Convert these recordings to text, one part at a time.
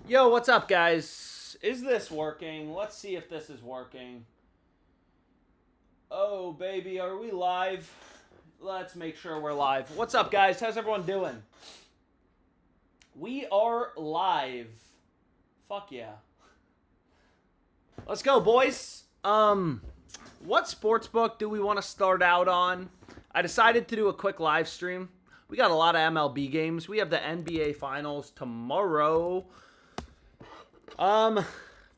Yo, what's up, guys? Is this working? Let's see if this is working. Oh, baby, are we live? Let's make sure we're live. What's up, guys? How's everyone doing? We are live. Fuck yeah. Let's go, boys. What sportsbook do we want to start out on? I decided to do a quick live stream. We got a lot of MLB games. We have the NBA Finals tomorrow.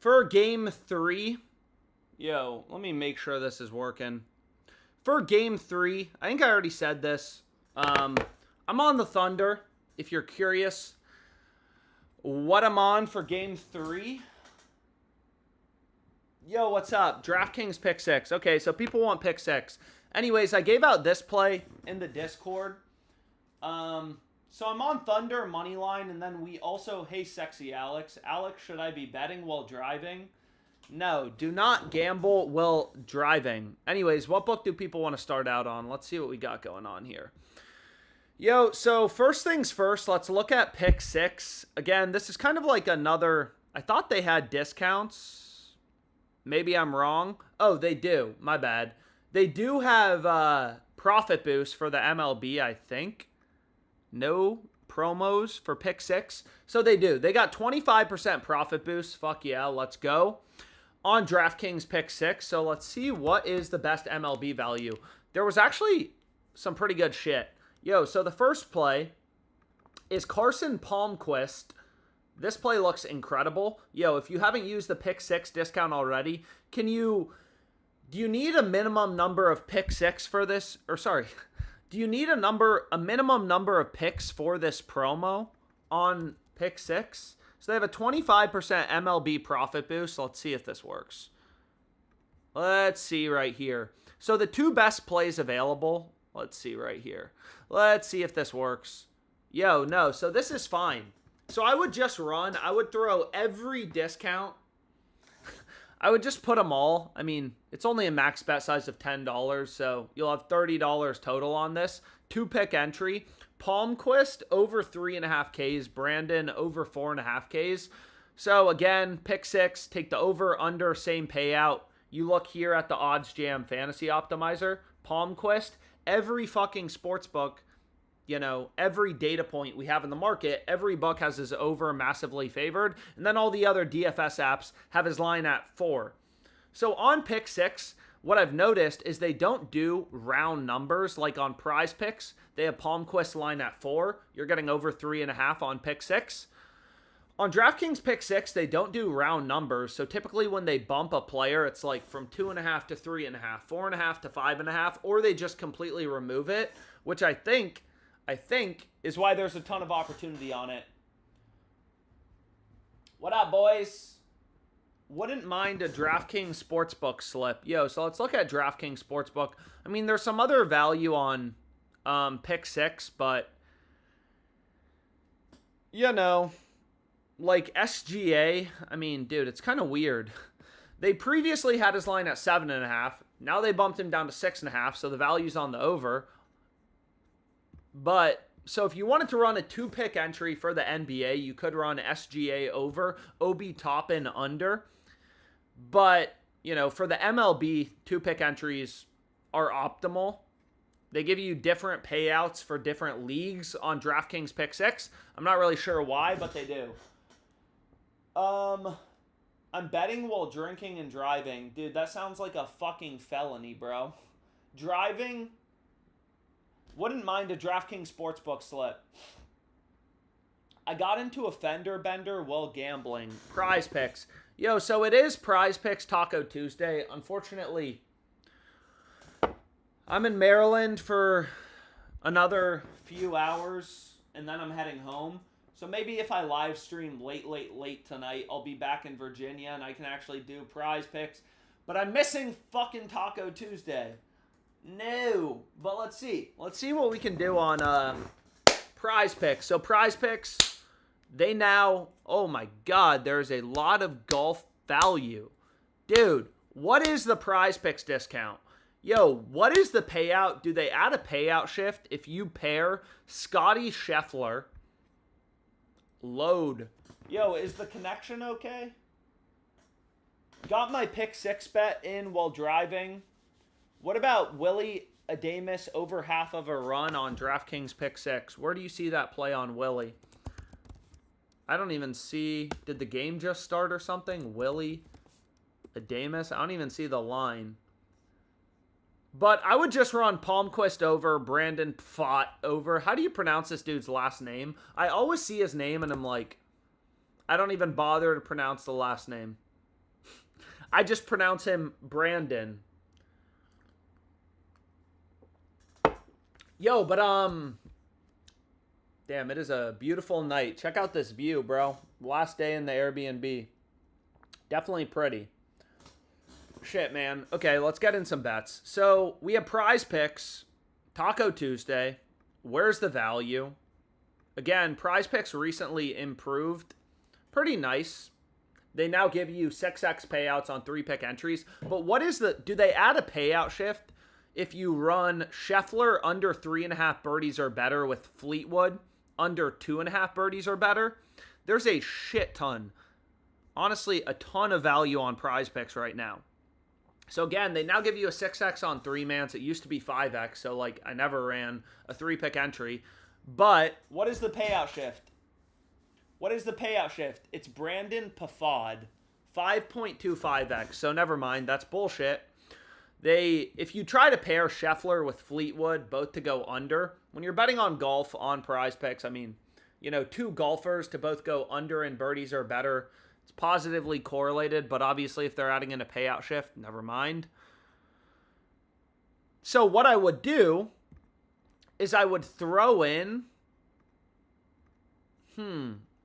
For game 3, yo, let me make sure this is working. For game 3, I think I already said this. I'm on the Thunder, if you're curious what I'm on for game 3. Yo, what's up? DraftKings pick 6. Okay, so people want pick 6. Anyways, I gave out this play in the Discord. So I'm on Thunder, Moneyline, and then we also, hey, sexy Alex. Alex, should I be betting while driving? No, do not gamble while driving. Anyways, what book do people want to start out on? Let's see what we got going on here. Yo, so first things first, let's look at pick 6. Again, this is kind of like another, I thought they had discounts. Maybe I'm wrong. Oh, they do. My bad. They do have profit boost for the MLB, I think. No promos for pick 6. So they do. They got 25% profit boost. Fuck yeah, let's go. On DraftKings pick 6. So let's see what is the best MLB value. There was actually some pretty good shit. Yo, so the first play is Carson Palmquist. This play looks incredible. Yo, if you haven't used the pick 6 discount already, do you need a minimum number of pick 6 for this? Or sorry, do you need a minimum number of picks for this promo on pick 6? So they have a 25% MLB profit boost. Let's see if this works. Let's see right here. So the two best plays available. Let's see right here. Let's see if this works. Yo, no. So this is fine. So I would just I would throw every discount. I would just put them all. I mean, it's only a max bet size of $10, so you'll have $30 total on this. 2-pick entry. Palmquist over 3.5Ks. Brandon over 4.5Ks. So again, pick 6. Take the over, under, same payout. You look here at the Odds Jam Fantasy Optimizer. Palmquist. Every fucking sportsbook, every data point we have in the market, every book has his over massively favored, and then all the other DFS apps have his line at 4. So on pick 6, what I've noticed is they don't do round numbers like on PrizePicks. They have Palmquist line at 4. You're getting over 3.5 on pick 6. On DraftKings pick 6, they don't do round numbers. So typically when they bump a player, it's like from 2.5 to 3.5, 4.5 to 5.5, or they just completely remove it, which I think is why there's a ton of opportunity on it. What up, boys? Wouldn't mind a DraftKings Sportsbook slip. Yo, so let's look at DraftKings Sportsbook. I mean, there's some other value on pick 6, but, like SGA, I mean, dude, it's kind of weird. They previously had his line at 7.5. Now they bumped him down to 6.5, so the value's on the over. But, so if you wanted to run a 2-pick entry for the NBA, you could run SGA over, OB top and under. But, for the MLB, 2-pick entries are optimal. They give you different payouts for different leagues on DraftKings pick 6. I'm not really sure why, but they do. I'm betting while drinking and driving. Dude, that sounds like a fucking felony, bro. Driving... Wouldn't mind a DraftKings Sportsbook slip. I got into a fender bender while gambling. PrizePicks. Yo, so it is PrizePicks Taco Tuesday. Unfortunately, I'm in Maryland for another few hours, and then I'm heading home. So maybe if I live stream late tonight, I'll be back in Virginia, and I can actually do PrizePicks. But I'm missing fucking Taco Tuesday. No, but let's see. Let's see what we can do on PrizePicks. So PrizePicks, they now, oh my God, there's a lot of golf value. Dude, what is the PrizePicks discount? Yo, what is the payout? Do they add a payout shift if you pair Scotty Scheffler, load, Yo, is the connection okay? Got my pick 6 bet in while driving. What about Willie Adames over half of a run on DraftKings pick 6? Where do you see that play on Willie? I don't even see. Did the game just start or something? Willie Adames? I don't even see the line. But I would just run Palmquist over, Brandon Pfott over. How do you pronounce this dude's last name? I always see his name and I'm like, I don't even bother to pronounce the last name. I just pronounce him Brandon. Yo, but damn, it is a beautiful night. Check out this view, bro. Last day in the Airbnb. Definitely pretty. Shit, man. Okay, let's get in some bets. So, we have PrizePicks, Taco Tuesday. Where's the value? Again, PrizePicks recently improved. Pretty nice. They now give you 6x payouts on 3-pick entries. But what is the... Do they add a payout shift if you run Scheffler under 3.5 birdies or better with Fleetwood under 2.5 birdies or better? There's a shit ton. Honestly, a ton of value on PrizePicks right now. So again, they now give you a 6x on 3-mans. It used to be 5x, so like I never ran a 3-pick entry. But what is the payout shift? What is the payout shift? It's Brandon Pfott, 5.25x. So never mind, that's bullshit. If you try to pair Scheffler with Fleetwood, both to go under, when you're betting on golf on PrizePicks, I mean, you know, 2 golfers to both go under in birdies or better, it's positively correlated, but obviously if they're adding in a payout shift, never mind. So what I would do is I would throw in,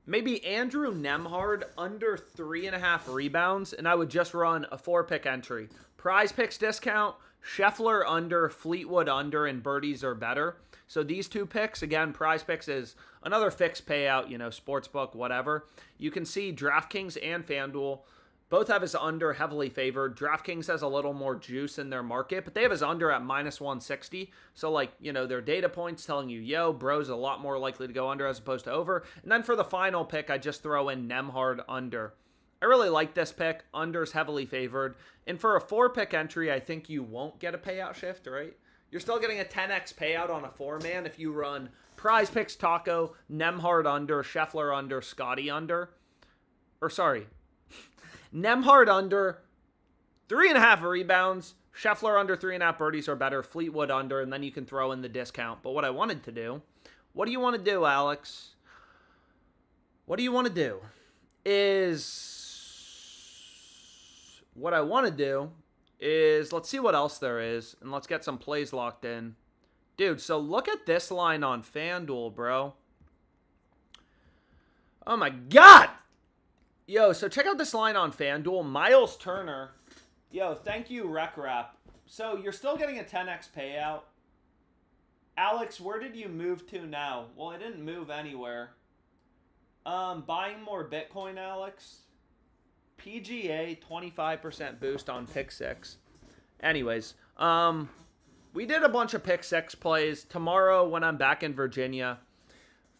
maybe Andrew Nemhard under 3.5 rebounds, and I would just run a 4-pick entry. PrizePicks discount, Scheffler under, Fleetwood under, and birdies or better. So these 2 picks, again, PrizePicks is another fixed payout, you know, sportsbook, whatever. You can see DraftKings and FanDuel both have his under heavily favored. DraftKings has a little more juice in their market, but they have his under at -160. So, like, you know, their data points telling you, yo, bro's a lot more likely to go under as opposed to over. And then for the final pick, I just throw in Nemhard under. I really like this pick. Under's heavily favored. And for a 4-pick entry, I think you won't get a payout shift, right? You're still getting a 10x payout on a 4-man if you run PrizePicks Taco, Nemhard under, Scheffler under, Scotty under. Or sorry, Nemhard under, 3.5 rebounds, Scheffler under 3.5 birdies or better, Fleetwood under, and then you can throw in the discount. But what I wanted to do, what do you want to do, Alex? What do you want to do? What I want to do is, let's see what else there is, and let's get some plays locked in. Dude, so look at this line on FanDuel, bro. Oh my God! Yo, so check out this line on FanDuel. Miles Turner. Yo, thank you, Rec Rap. So you're still getting a 10x payout. Alex, where did you move to now? Well, I didn't move anywhere. Buying more Bitcoin, Alex. PGA 25% boost on pick 6. Anyways, we did a bunch of pick 6 plays. Tomorrow when I'm back in Virginia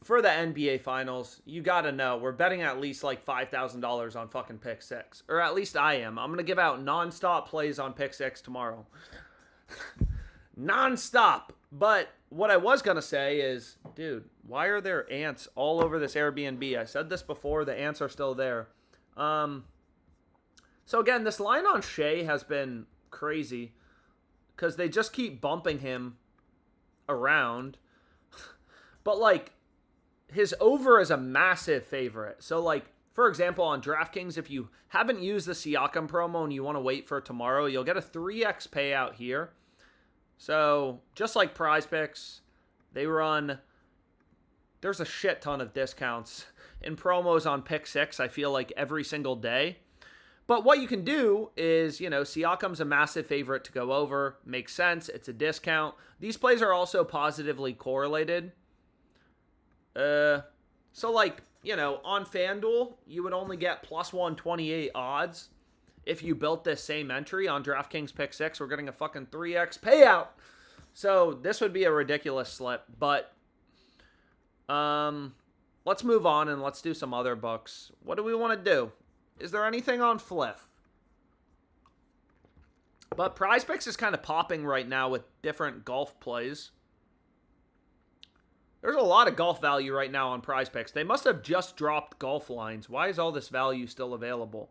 for the NBA Finals, you gotta know, we're betting at least like $5,000 on fucking pick 6. Or at least I am. I'm gonna give out non-stop plays on pick 6 tomorrow. Non-stop. But what I was gonna say is, dude, why are there ants all over this Airbnb? I said this before, the ants are still there. So again, this line on Shea has been crazy because they just keep bumping him around. But like, his over is a massive favorite. So like, for example, on DraftKings, if you haven't used the Siakam promo and you want to wait for tomorrow, you'll get a 3x payout here. So just like PrizePicks, they run, there's a shit ton of discounts in promos on pick 6, I feel like every single day. But what you can do is, you know, Siakam's a massive favorite to go over. Makes sense. It's a discount. These plays are also positively correlated. So, like, you know, on FanDuel, you would only get plus 128 odds. If you built this same entry on DraftKings Pick 6, we're getting a fucking 3x payout. So, this would be a ridiculous slip. But, let's move on and let's do some other books. What do we want to do? Is there anything on Fliff? But PrizePicks is kind of popping right now with different golf plays. There's a lot of golf value right now on PrizePicks. They must have just dropped golf lines. Why is all this value still available?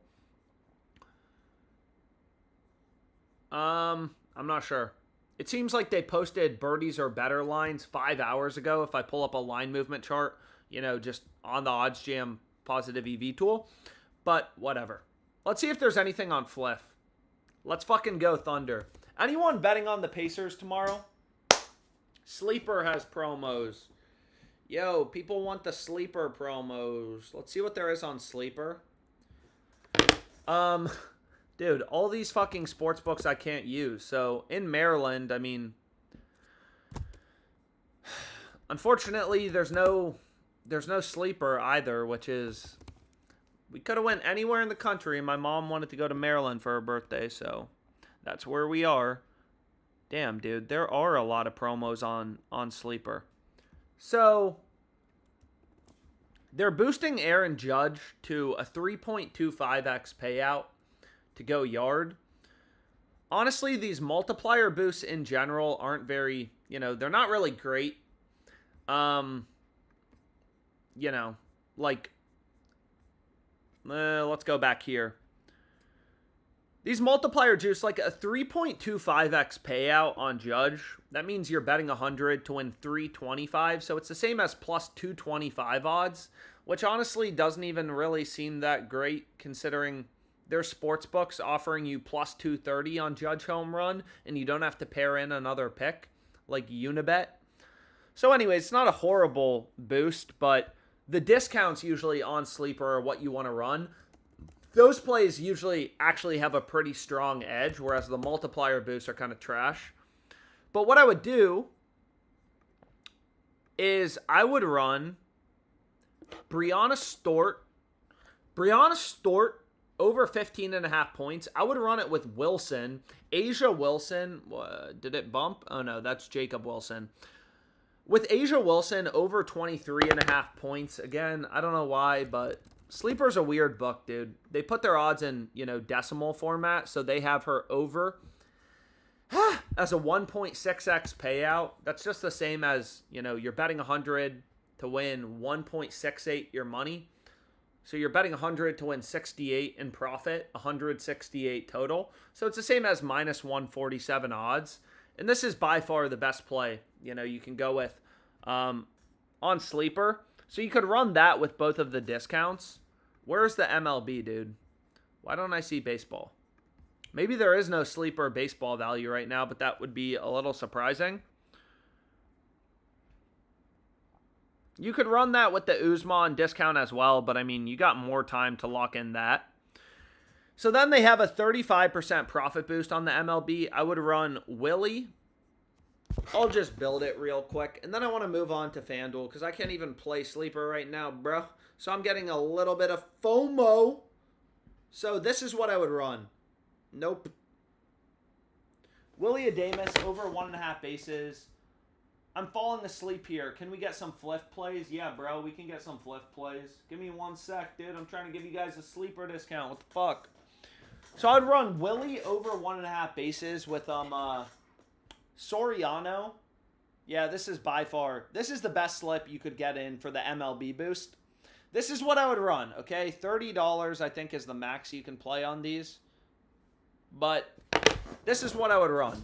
I'm not sure. It seems like they posted birdies or better lines 5 hours ago. If I pull up a line movement chart, just on the OddsJam positive EV tool. But whatever. Let's see if there's anything on Fliff. Let's fucking go Thunder. Anyone betting on the Pacers tomorrow? Sleeper has promos. Yo, people want the Sleeper promos. Let's see what there is on Sleeper. Dude, all these fucking sports books I can't use. So, in Maryland, I mean, unfortunately, there's no Sleeper either, which is, we could have went anywhere in the country, and my mom wanted to go to Maryland for her birthday, so that's where we are. Damn, dude, there are a lot of promos on Sleeper. So, they're boosting Aaron Judge to a 3.25x payout to go yard. Honestly, these multiplier boosts in general aren't very, they're not really great. Let's go back here. These multiplier juice, like a 3.25x payout on Judge, that means you're betting 100 to win 325. So it's the same as plus 225 odds, which honestly doesn't even really seem that great considering there's sports books offering you plus 230 on Judge home run, and you don't have to pair in another pick like Unibet. So anyway, it's not a horrible boost, but the discounts usually on Sleeper are what you want to run. Those plays usually actually have a pretty strong edge, whereas the multiplier boosts are kind of trash. But what I would do is I would run Brianna Stort over 15.5 points. I would run it with Wilson. Asia Wilson, did it bump? Oh no, that's Jacob Wilson. With Asia Wilson over 23.5 points. Again, I don't know why, but Sleeper's a weird book, dude. They put their odds in, decimal format, so they have her over as a 1.6x payout. That's just the same as, you're betting 100 to win 1.68 your money. So you're betting 100 to win 68 in profit, 168 total. So it's the same as minus 147 odds. And this is by far the best play, you can go with on Sleeper. So you could run that with both of the discounts. Where's the MLB, dude? Why don't I see baseball? Maybe there is no Sleeper baseball value right now, but that would be a little surprising. You could run that with the Uzman discount as well, but I mean, you got more time to lock in that. So then they have a 35% profit boost on the MLB. I would run Willie. I'll just build it real quick. And then I want to move on to FanDuel because I can't even play Sleeper right now, bro. So I'm getting a little bit of FOMO. So this is what I would run. Nope. Willie Adames over 1.5 bases. I'm falling asleep here. Can we get some Fliff plays? Yeah, bro, we can get some Fliff plays. Give me 1 sec, dude. I'm trying to give you guys a Sleeper discount. What the fuck? So I'd run Willie over 1.5 bases with Soriano. Yeah, this is by far, this is the best slip you could get in for the MLB boost. This is what I would run, okay? $30 I think is the max you can play on these. But this is what I would run.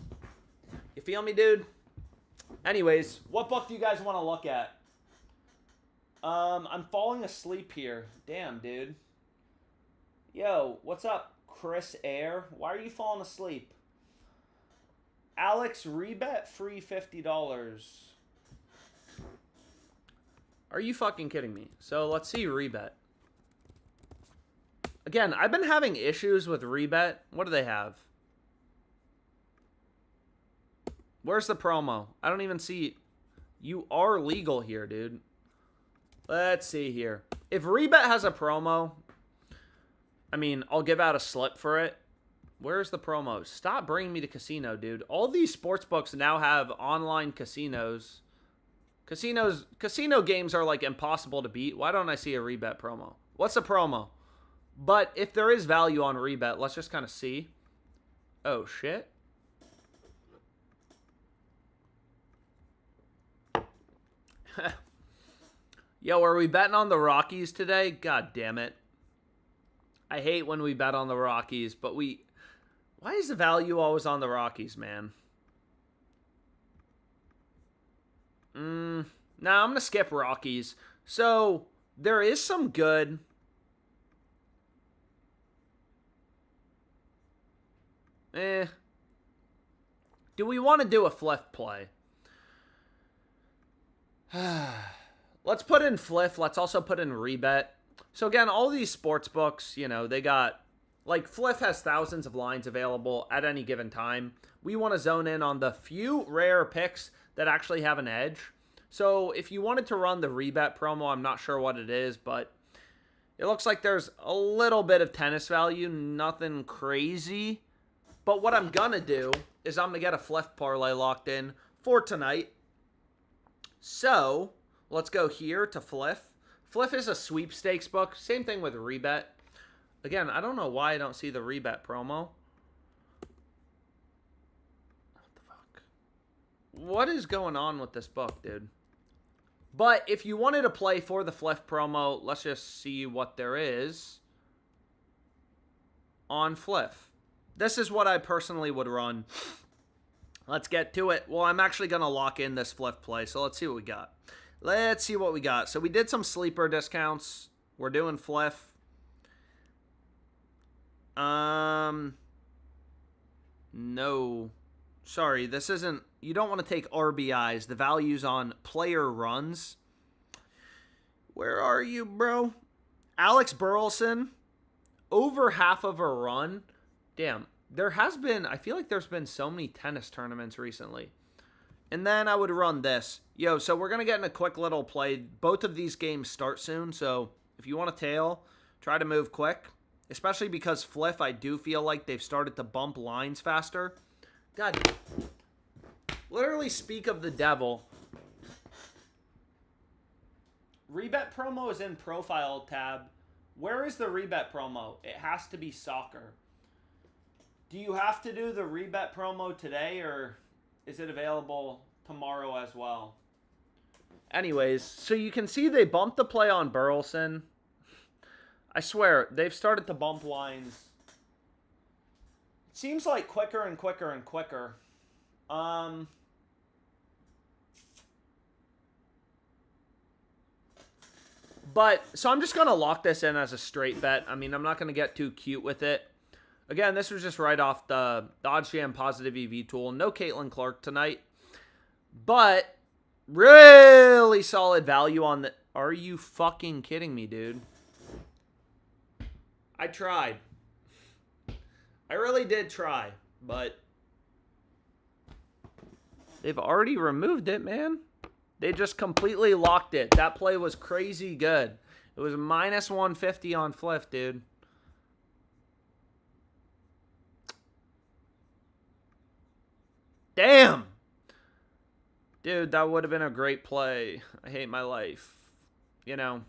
You feel me, dude? Anyways, what book do you guys want to look at? I'm falling asleep here. Damn, dude. Yo, what's up, Chris Air? Why are you falling asleep? Alex, Rebet, free $50. Are you fucking kidding me? So let's see Rebet. Again, I've been having issues with Rebet. What do they have? Where's the promo? I don't even see. You are legal here, dude. Let's see here. If Rebet has a promo, I mean, I'll give out a slip for it. Where's the promo? Stop bringing me to casino, dude. All these sports books now have online casinos. Casino games are like impossible to beat. Why don't I see a rebet promo? What's a promo? But if there is value on rebet, let's just kind of see. Oh, shit. Yo, are we betting on the Rockies today? God damn it. I hate when we bet on the Rockies, but why is the value always on the Rockies, man? Nah, I'm going to skip Rockies. So, there is some good. Do we want to do a Fliff play? Let's put in Fliff. Let's also put in Rebet. So again, all these sports books, you know, they got, like, Fliff has thousands of lines available at any given time. We want to zone in on the few rare picks that actually have an edge. So if you wanted to run the Rebet promo, I'm not sure what it is, but it looks like there's a little bit of tennis value, nothing crazy. But what I'm going to do is I'm going to get a Fliff parlay locked in for tonight. So let's go here to Fliff. Fliff is a sweepstakes book. Same thing with Rebet. Again, I don't know why I don't see the Rebet promo. What the fuck? What is going on with this book, dude? But if you wanted to play for the Fliff promo, let's just see what there is on Fliff. This is what I personally would run. Let's get to it. Well, I'm actually going to lock in this Fliff play, so let's see what we got. Let's see what we got. So we did some sleeper discounts. We're doing Fliff. No. Sorry, this isn't... You don't want to take RBIs. The value's on player runs. Where are you, bro? Alex Burleson. Over half of a run. Damn. There has been... I feel like there's been so many tennis tournaments recently. And then I would run this. Yo, so we're going to get in a quick little play. Both of these games start soon, so if you want to tail, try to move quick. Especially because Fliff, I do feel like they've started to bump lines faster. God, literally speak of the devil. Rebet promo is in profile tab. Where is the Rebet promo? It has to be soccer. Do you have to do the Rebet promo today, or is it available tomorrow as well? Anyways, so you can see they bumped the play on Burleson. I swear, they've started to bump lines. It seems like quicker and quicker and quicker. But, so I'm just going to lock this in as a straight bet. I mean, I'm not going to get too cute with it. Again, this was just right off the OddsJam Positive EV tool. No Caitlin Clark tonight. But, really solid value on the... Are you fucking kidding me, dude? I tried. I really did try, but they've already removed it, man. They just completely locked it. That play was crazy good. It was minus 150 on Fliff, dude. Damn! Dude, that would have been a great play. I hate my life. You know,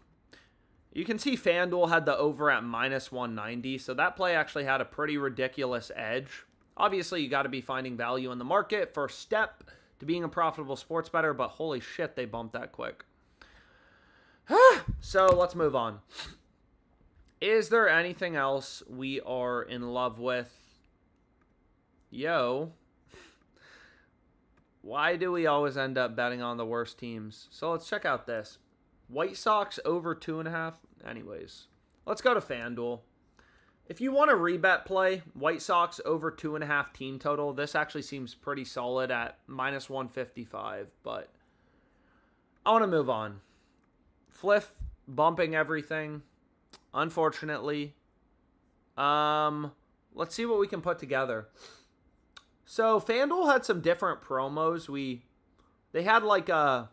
you can see FanDuel had the over at minus 190, so that play actually had a pretty ridiculous edge. Obviously, you got to be finding value in the market. First step to being a profitable sports bettor, but holy shit, they bumped that quick. So, let's move on. Is there anything else we are in love with? Yo. Why do we always end up betting on the worst teams? So, let's check out this. White Sox over 2.5. Anyways, let's go to FanDuel. If you want a rebet play, White Sox over 2.5 team total, this actually seems pretty solid at minus 155, but I want to move on. Fliff bumping everything, unfortunately. Let's see what we can put together. So FanDuel had some different promos. They had like a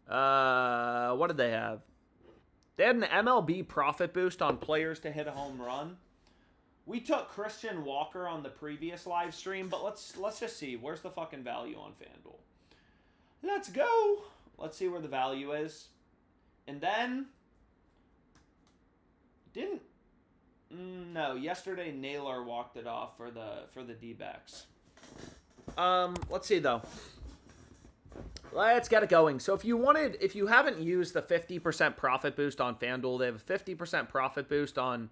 what did they have? They had an MLB profit boost on players to hit a home run. We took Christian Walker on the previous live stream, but let's just see. Where's the fucking value on FanDuel? Let's go. Let's see where the value is. And then, no, yesterday Naylor walked it off for the D-backs. Let's see though. Let's get it going. So if you haven't used the 50% profit boost on FanDuel, they have a 50% profit boost on,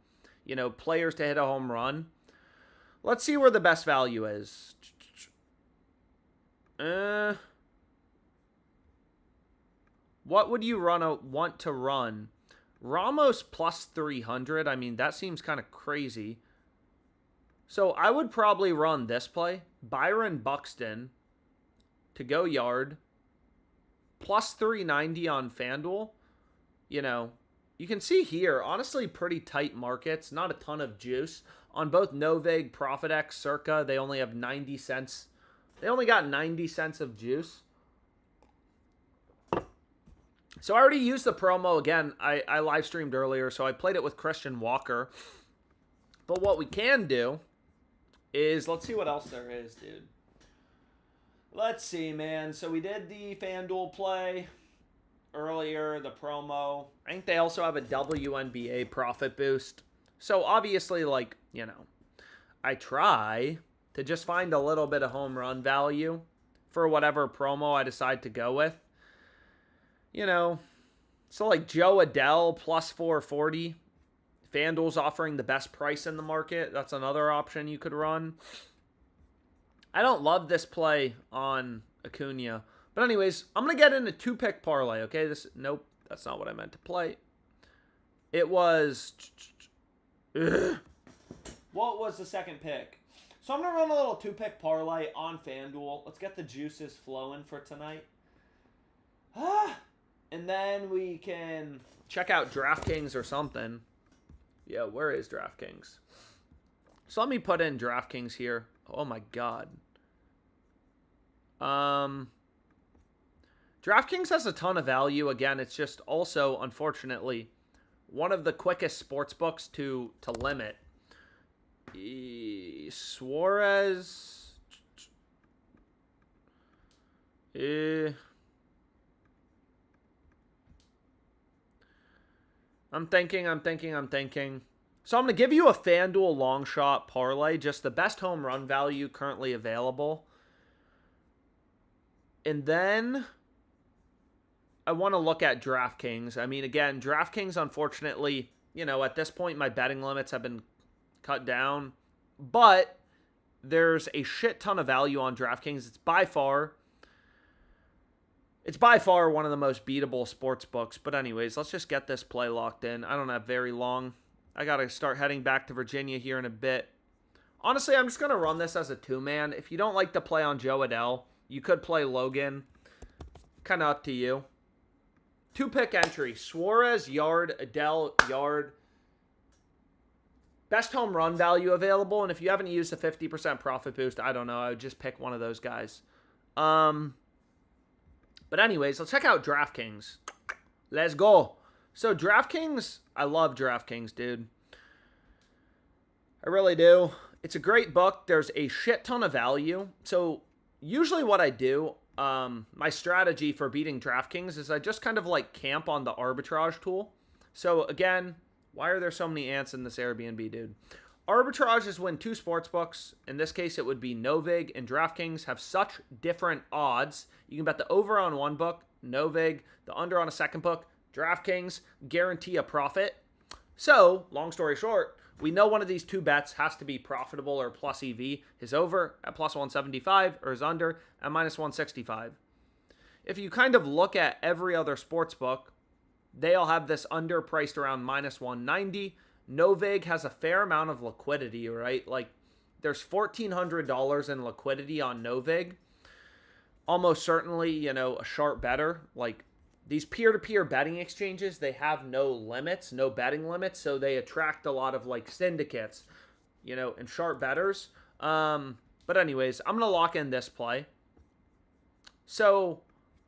players to hit a home run. Let's see where the best value is. What would you want to run? Ramos plus 300. I mean, that seems kind of crazy. So I would probably run this play. Byron Buxton to go yard. Plus 390 on FanDuel. You can see here, honestly, pretty tight markets. Not a ton of juice. On both Novig, ProfitX, Circa, they only have 90 cents. They only got 90 cents of juice. So I already used the promo again. I live streamed earlier, so I played it with Christian Walker. But what we can do is, let's see what else there is, dude. Let's see, man. So we did the FanDuel play earlier, the promo. I think they also have a WNBA profit boost. So obviously, I try to just find a little bit of home run value for whatever promo I decide to go with. So like Joe Adell plus 440. FanDuel's offering the best price in the market. That's another option you could run. I don't love this play on Acuna. But anyways, I'm going to get into 2-pick parlay, okay? Nope, that's not what I meant to play. It was... What was the second pick? So I'm going to run a little 2-pick parlay on FanDuel. Let's get the juices flowing for tonight. And then we can check out DraftKings or something. Yeah, where is DraftKings? So let me put in DraftKings here. Oh my God. DraftKings has a ton of value. Again, it's just also, unfortunately, one of the quickest sports books to limit. Suarez. I'm thinking. So I'm going to give you a FanDuel long shot parlay, just the best home run value currently available. And then I want to look at DraftKings. I mean, again, DraftKings, unfortunately, at this point, my betting limits have been cut down. But there's a shit ton of value on DraftKings. It's by far one of the most beatable sports books. But anyways, let's just get this play locked in. I don't have very long. I got to start heading back to Virginia here in a bit. Honestly, I'm just going to run this as a two-man. If you don't like to play on Joe Adell, you could play Logan. Kind of up to you. 2-pick entry. Suarez, yard. Adell, yard. Best home run value available. And if you haven't used the 50% profit boost, I don't know. I would just pick one of those guys. But anyways, let's check out DraftKings. Let's go. So DraftKings, I love DraftKings, dude. I really do. It's a great book. There's a shit ton of value. So usually what I do, my strategy for beating DraftKings is I just kind of like camp on the arbitrage tool. So again, why are there so many ants in this Airbnb, dude? Arbitrage is when two sportsbooks, in this case it would be Novig and DraftKings, have such different odds. You can bet the over on one book, Novig, the under on a second book, DraftKings, guarantee a profit. So, long story short, we know one of these two bets has to be profitable or plus EV. His over at plus 175 or his under at minus 165. If you kind of look at every other sportsbook, they all have this under priced around minus 190. Novig has a fair amount of liquidity, right? Like, there's $1,400 in liquidity on Novig. Almost certainly, a sharp better. Like, these peer-to-peer betting exchanges, they have no limits, no betting limits, so they attract a lot of, like, syndicates, and sharp bettors. But anyways, I'm going to lock in this play. So,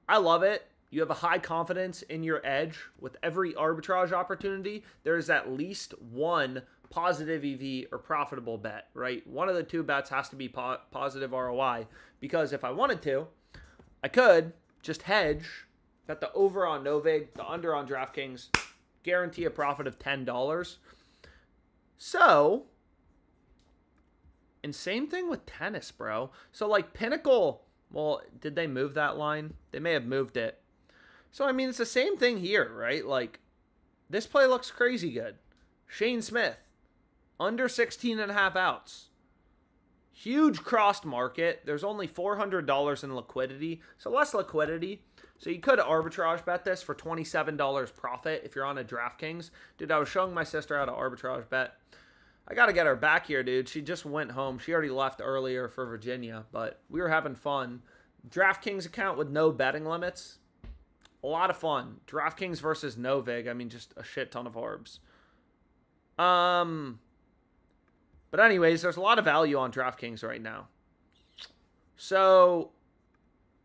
I love it. You have a high confidence in your edge. With every arbitrage opportunity, there's at least one positive EV or profitable bet, right? One of the two bets has to be positive ROI, because if I wanted to, I could just hedge. If Bet the over on Novig, the under on DraftKings. Guarantee a profit of $10. So, and same thing with tennis, bro. So, like, Pinnacle, well, did they move that line? They may have moved it. So, I mean, it's the same thing here, right? Like, this play looks crazy good. Shane Smith, under 16.5 outs. Huge crossed market. There's only $400 in liquidity, so less liquidity. So you could arbitrage bet this for $27 profit if you're on a DraftKings. Dude, I was showing my sister how to arbitrage bet. I got to get her back here, dude. She just went home. She already left earlier for Virginia, but we were having fun. DraftKings account with no betting limits. A lot of fun. DraftKings versus Novig. I mean, just a shit ton of arbs. But anyways, there's a lot of value on DraftKings right now. So,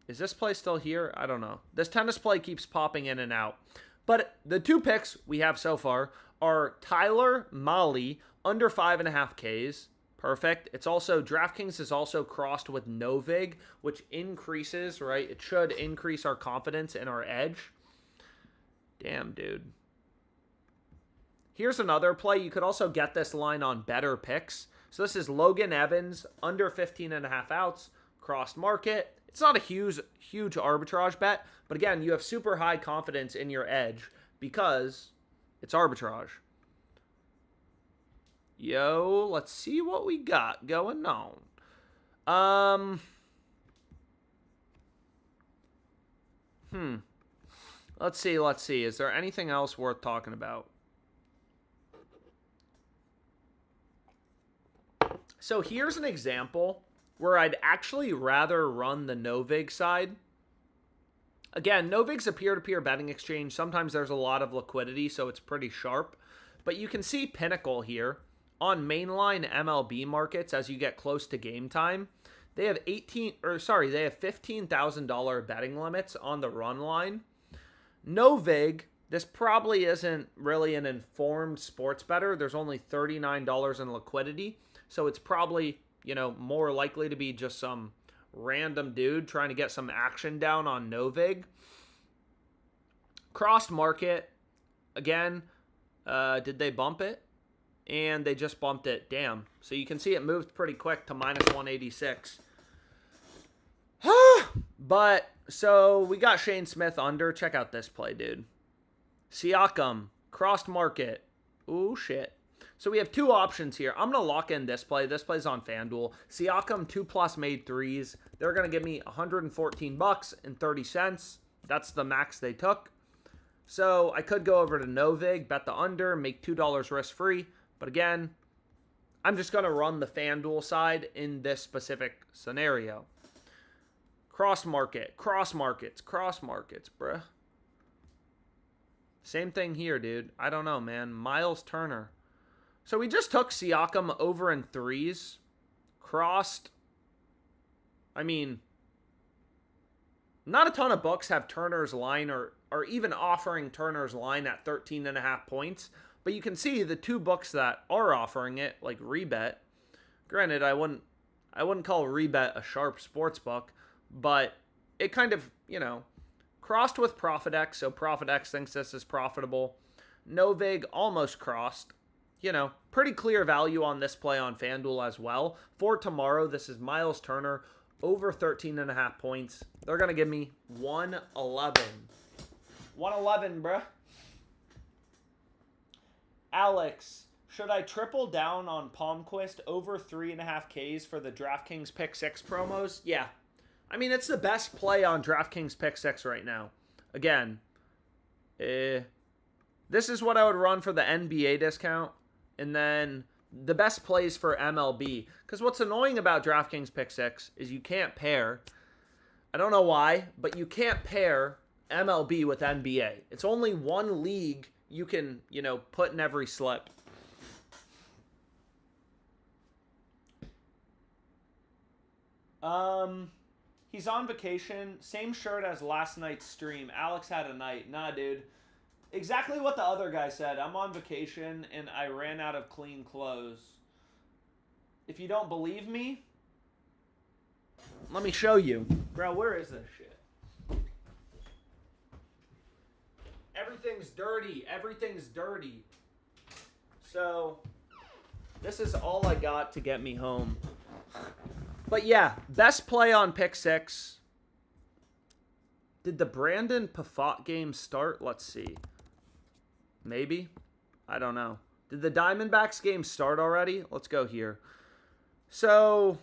is this play still here? I don't know. This tennis play keeps popping in and out. But the two picks we have so far are Tyler Molly, under 5.5 Ks. Perfect. It's also, DraftKings is also crossed with Novig, which increases, right? It should increase our confidence in our edge. Damn, dude. Here's another play. You could also get this line on Better Picks. So this is Logan Evans, under 15.5 outs, crossed market. It's not a huge arbitrage bet, but again, you have super high confidence in your edge because it's arbitrage. Yo, let's see what we got going on. Let's see. Is there anything else worth talking about? So here's an example where I'd actually rather run the Novig side. Again, Novig's a peer-to-peer betting exchange. Sometimes there's a lot of liquidity, so it's pretty sharp. But you can see Pinnacle here on mainline MLB markets as you get close to game time. They have $15,000 betting limits on the run line. Novig, this probably isn't really an informed sports bettor. There's only $39 in liquidity. So it's probably, more likely to be just some random dude trying to get some action down on Novig. Crossed market. Again, did they bump it? And they just bumped it. Damn. So you can see it moved pretty quick to minus 186. But, so we got Shane Smith under. Check out this play, dude. Siakam, crossed market. Ooh, shit. So we have two options here. I'm going to lock in this play. This play's on FanDuel. Siakam, 2+ made threes. They're going to give me $114.30. That's the max they took. So I could go over to Novig, bet the under, make $2 risk-free. But again, I'm just going to run the FanDuel side in this specific scenario. Cross markets, bruh. Same thing here, dude. I don't know, man. Miles Turner. So we just took Siakam over in threes. Crossed. I mean, not a ton of books have Turner's line or even offering Turner's line at 13.5 points. But you can see the two books that are offering it, like Rebet. Granted, I wouldn't call Rebet a sharp sports book, but it kind of, crossed with ProfitX, so ProfitX thinks this is profitable. Novig almost crossed. Pretty clear value on this play on FanDuel as well. For tomorrow, this is Miles Turner, over 13.5 points. They're going to give me 111. 111, bruh. Alex, should I triple down on Palmquist over 3.5 Ks for the DraftKings Pick 6 promos? Yeah. I mean, it's the best play on DraftKings Pick 6 right now. Again, this is what I would run for the NBA discount. And then the best plays for MLB. Because what's annoying about DraftKings Pick 6 is you can't pair. I don't know why, but you can't pair MLB with NBA. It's only one league you can, put in every slip. He's on vacation. Same shirt as last night's stream. Alex had a night. Nah, dude. Exactly what the other guy said. I'm on vacation and I ran out of clean clothes. If you don't believe me, let me show you. Bro, where is this shit? Everything's dirty. Everything's dirty. So, this is all I got to get me home. But yeah, best play on pick 6. Did the Brandon Pafot game start? Let's see. Maybe? I don't know. Did the Diamondbacks game start already? Let's go here. So,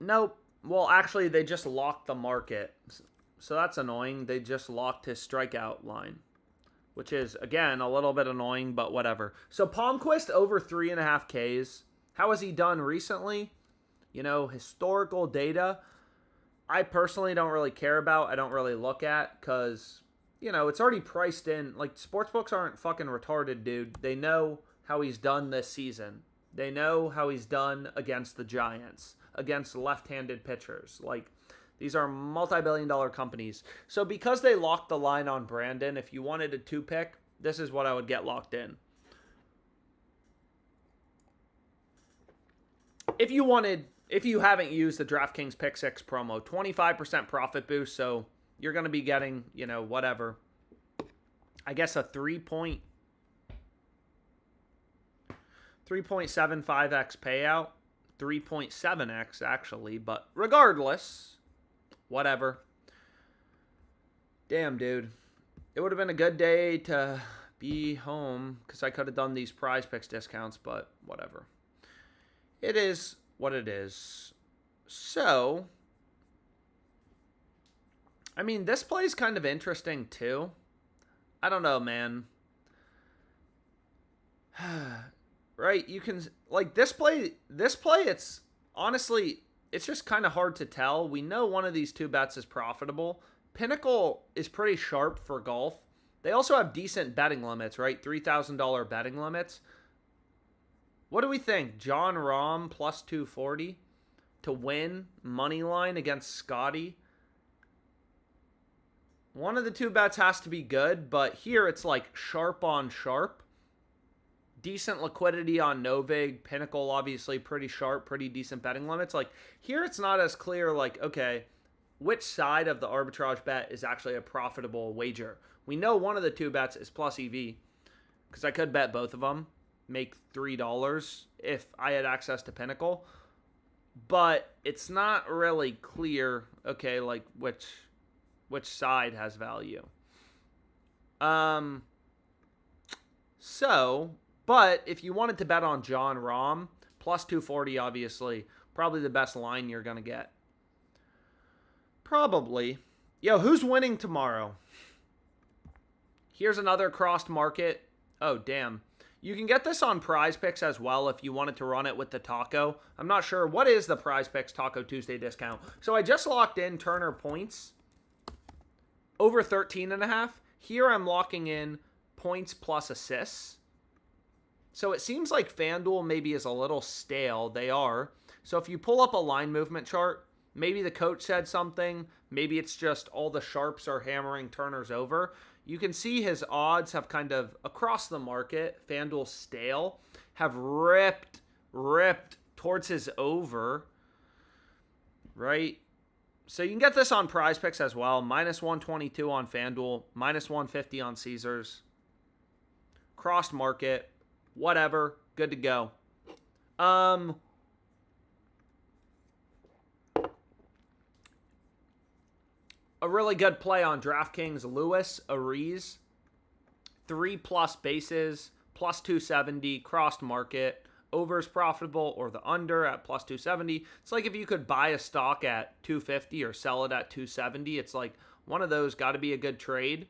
nope. Well, actually, they just locked the market. So that's annoying. They just locked his strikeout line, which is, again, a little bit annoying, but whatever. So Palmquist over 3.5 Ks. How has he done recently? You know, historical data, I personally don't really care about. I don't really look at because, you know, it's already priced in. Like, sportsbooks aren't fucking retarded, dude. They know how he's done this season. They know how he's done against the Giants, against left-handed pitchers. Like, these are multi-billion-dollar companies. So because they locked the line on Brandon, if you wanted a 2-pick, this is what I would get locked in. If you haven't used the DraftKings Pick 6 promo, 25% profit boost, so you're going to be getting, you know, whatever. I guess a 3.75x payout. 3.7x, actually, but regardless, whatever. Damn, dude. It would have been a good day to be home because I could have done these PrizePicks discounts, but whatever. It is what it is. So, I mean, this play is kind of interesting too. I don't know, man. Right? You can, like, this play, it's honestly, it's just kind of hard to tell. We know one of these 2 bets is profitable. Pinnacle is pretty sharp for golf. They also have decent betting limits, right? $3,000 betting limits. What do we think? John Rahm plus 240 to win money line against Scotty. One of the 2 bets has to be good, but here it's like sharp on sharp. Decent liquidity on Novig. Pinnacle, obviously, pretty sharp, pretty decent betting limits. Like, here it's not as clear, like, okay, which side of the arbitrage bet is actually a profitable wager. We know one of the 2 bets is plus EV, because I could bet both of them, make $3 if I had access to Pinnacle. But it's not really clear, okay, like, which side has value. But if you wanted to bet on John Rahm, plus 240, obviously, probably the best line you're going to get. Probably. Yo, who's winning tomorrow? Here's another crossed market. Oh, damn. You can get this on PrizePicks as well if you wanted to run it with the taco. I'm not sure. What is the PrizePicks Taco Tuesday discount? So I just locked in Turner points over 13.5. Here I'm locking in points plus assists. So it seems like FanDuel maybe is a little stale. They are. So if you pull up a line movement chart, maybe the coach said something. Maybe it's just all the sharps are hammering Turner's over. You can see his odds have kind of, across the market, FanDuel stale, have ripped towards his over, right? So you can get this on PrizePicks as well. Minus 122 on FanDuel, minus 150 on Caesars. Crossed market, whatever, good to go. A really good play on DraftKings, Luis Ariz. 3+ bases, plus 270, crossed market. Over's profitable or the under at plus 270. It's like if you could buy a stock at 250 or sell it at 270. It's like one of those got to be a good trade.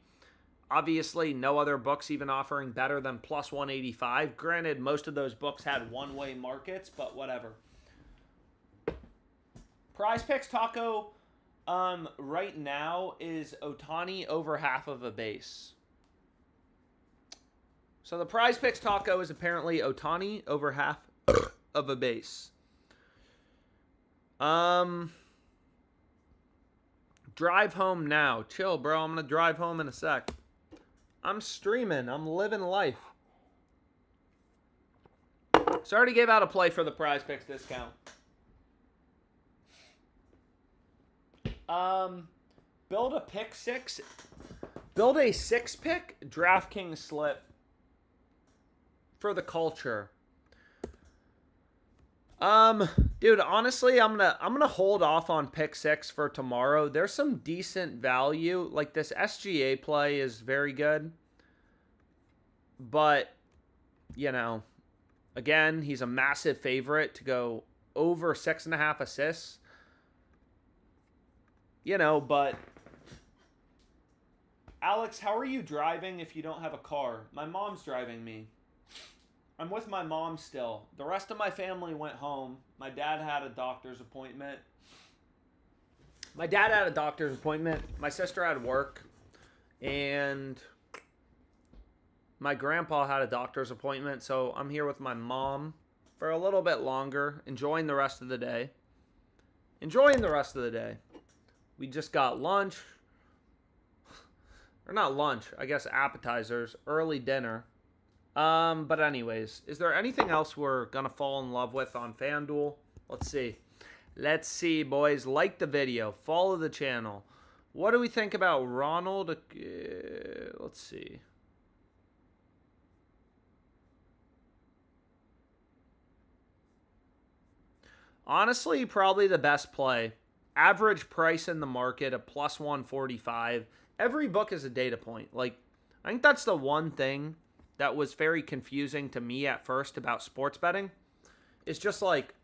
Obviously, no other books even offering better than plus 185. Granted, most of those books had one-way markets, but whatever. PrizePicks Taco right now is Ohtani over half of a base. So the PrizePicks Taco is apparently Ohtani over half of a base. Drive home now. Chill, bro. I'm going to drive home in a sec. I'm streaming. I'm living life. So I already gave out a play for the PrizePicks discount. Build a pick six. Build a 6-pick DraftKings slip for the culture. Dude, honestly, I'm gonna hold off on pick 6 for tomorrow. There's some decent value. Like, this SGA play is very good. But, you know, again, he's a massive favorite to go over 6.5 assists. You know, but Alex, how are you driving if you don't have a car? My mom's driving me. I'm with my mom still. The rest of my family went home. My dad had a doctor's appointment. My sister had work. And my grandpa had a doctor's appointment. So I'm here with my mom for a little bit longer. Enjoying the rest of the day. We just got lunch. Or not lunch. I guess appetizers. Early dinner. But anyways, is there anything else we're gonna fall in love with on FanDuel? Let's see, boys. Like the video, follow the channel. What do we think about Ronald? Let's see. Honestly, probably the best play. Average price in the market of plus 145. Every book is a data point. Like, I think that's the one thing that was very confusing to me at first about sports betting. It's just like,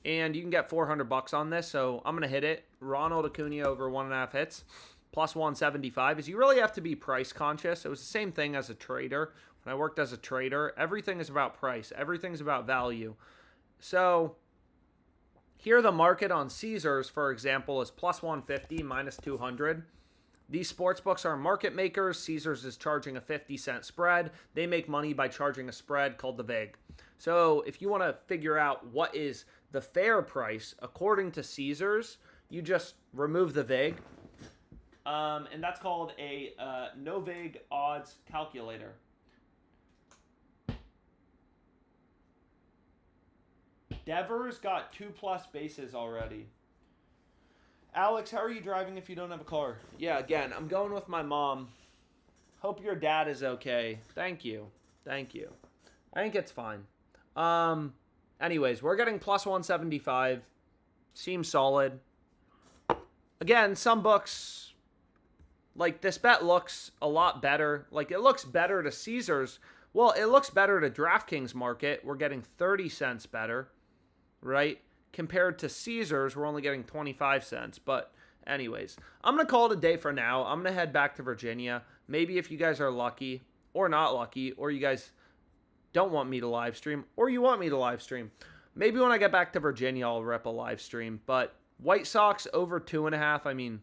and you can get $400 on this, so I'm going to hit it. Ronald Acuna over 1.5 hits, plus 175. Is you really have to be price conscious. It was the same thing as a trader. When I worked as a trader, everything is about price. Everything's about value. So here the market on Caesars, for example, is plus 150, minus 200. These sports books are market makers. Caesars is charging a 50-cent spread. They make money by charging a spread called the VIG. So if you want to figure out what is the fair price according to Caesars, you just remove the VIG. And that's called a no VIG odds calculator. Devers got 2+ bases already. Alex, how are you driving if you don't have a car? Yeah, again, I'm going with my mom. Hope your dad is okay. Thank you. I think it's fine. Anyways, we're getting plus 175. Seems solid. Again, some books, like this bet looks a lot better. Like, it looks better to Caesars. Well, it looks better to DraftKings market. We're getting 30 cents better, right? Compared to Caesars, we're only getting 25 cents. But anyways, I'm going to call it a day for now. I'm going to head back to Virginia. Maybe if you guys are lucky or not lucky, or you guys don't want me to live stream, or you want me to live stream, maybe when I get back to Virginia, I'll rep a live stream. But White Sox over 2.5. I mean,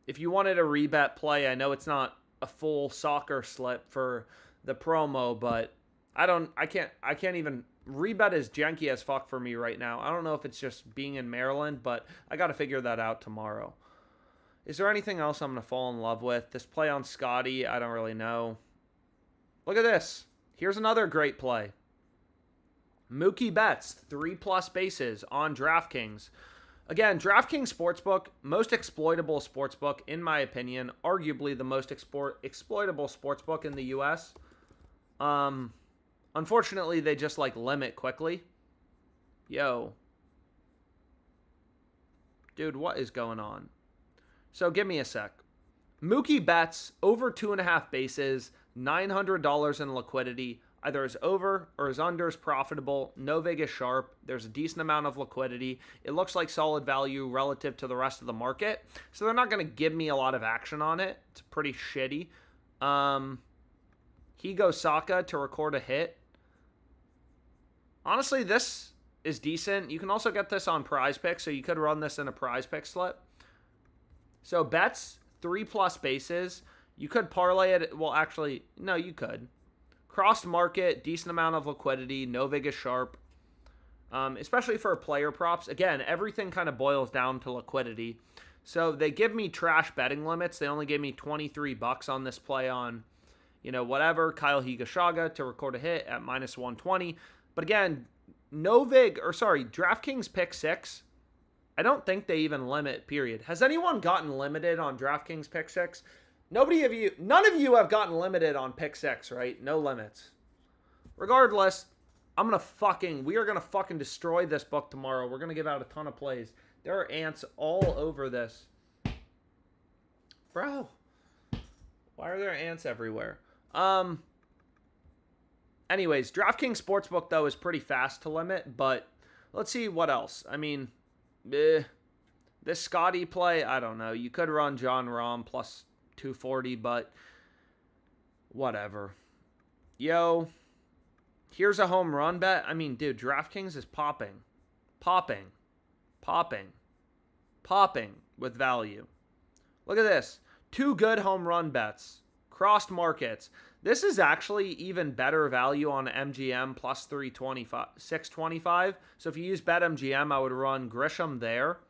if you wanted a rebet play, I know it's not a full soccer slip for the promo, but I can't even. Rebet is janky as fuck for me right now. I don't know if it's just being in Maryland, but I got to figure that out tomorrow. Is there anything else I'm going to fall in love with? This play on Scotty, I don't really know. Look at this. Here's another great play. Mookie Betts, 3+ bases on DraftKings. Again, DraftKings Sportsbook, most exploitable sportsbook, in my opinion. Arguably the most exploitable sportsbook in the U.S. Unfortunately, they just, like, limit quickly. Yo. Dude, what is going on? So, give me a sec. Mookie Betts, over 2.5 bases, $900 in liquidity. Either his over or his under is profitable. No VIG is sharp. There's a decent amount of liquidity. It looks like solid value relative to the rest of the market. So, they're not going to give me a lot of action on it. It's pretty shitty. Higo Saka to record a hit. Honestly, this is decent. You can also get this on PrizePicks, so you could run this in a PrizePicks slip. So Betts, 3+ bases. You could parlay it. Well, actually, no, you could. Crossed market, decent amount of liquidity. No VIG is sharp. Especially for player props. Again, everything kind of boils down to liquidity. So they give me trash betting limits. They only gave me $23 on this play on, whatever. Kyle Higashioka to record a hit at -120. But again, DraftKings pick 6 I don't think they even limit, period. Has anyone gotten limited on DraftKings Pick 6? None of you have gotten limited on Pick 6, right? No limits. Regardless, we are gonna fucking destroy this book tomorrow. We're gonna give out a ton of plays. There are ants all over this. Bro, why are there ants everywhere? Anyways, DraftKings Sportsbook, though, is pretty fast to limit, but let's see what else. I mean, this Scotty play, I don't know. You could run John Rahm plus 240, but whatever. Yo, here's a home run bet. I mean, dude, DraftKings is popping with value. Look at this. 2 good home run bets. Crossed markets. This is actually even better value on MGM plus 625. So if you use BetMGM, I would run Grisham there.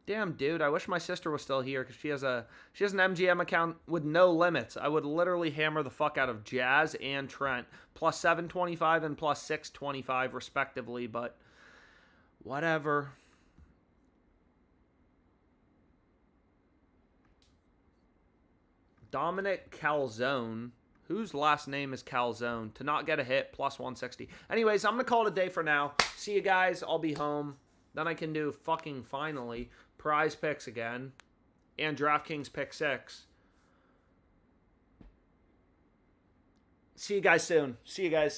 Damn, dude, I wish my sister was still here because she has an MGM account with no limits. I would literally hammer the fuck out of Jazz and Trent plus 725 and plus 625 respectively, but whatever. Dominic Calzone. Whose last name is Calzone? To not get a hit, plus 160. Anyways, I'm going to call it a day for now. See you guys. I'll be home. Then I can do fucking finally PrizePicks again. And DraftKings Pick 6. See you guys soon. See you guys.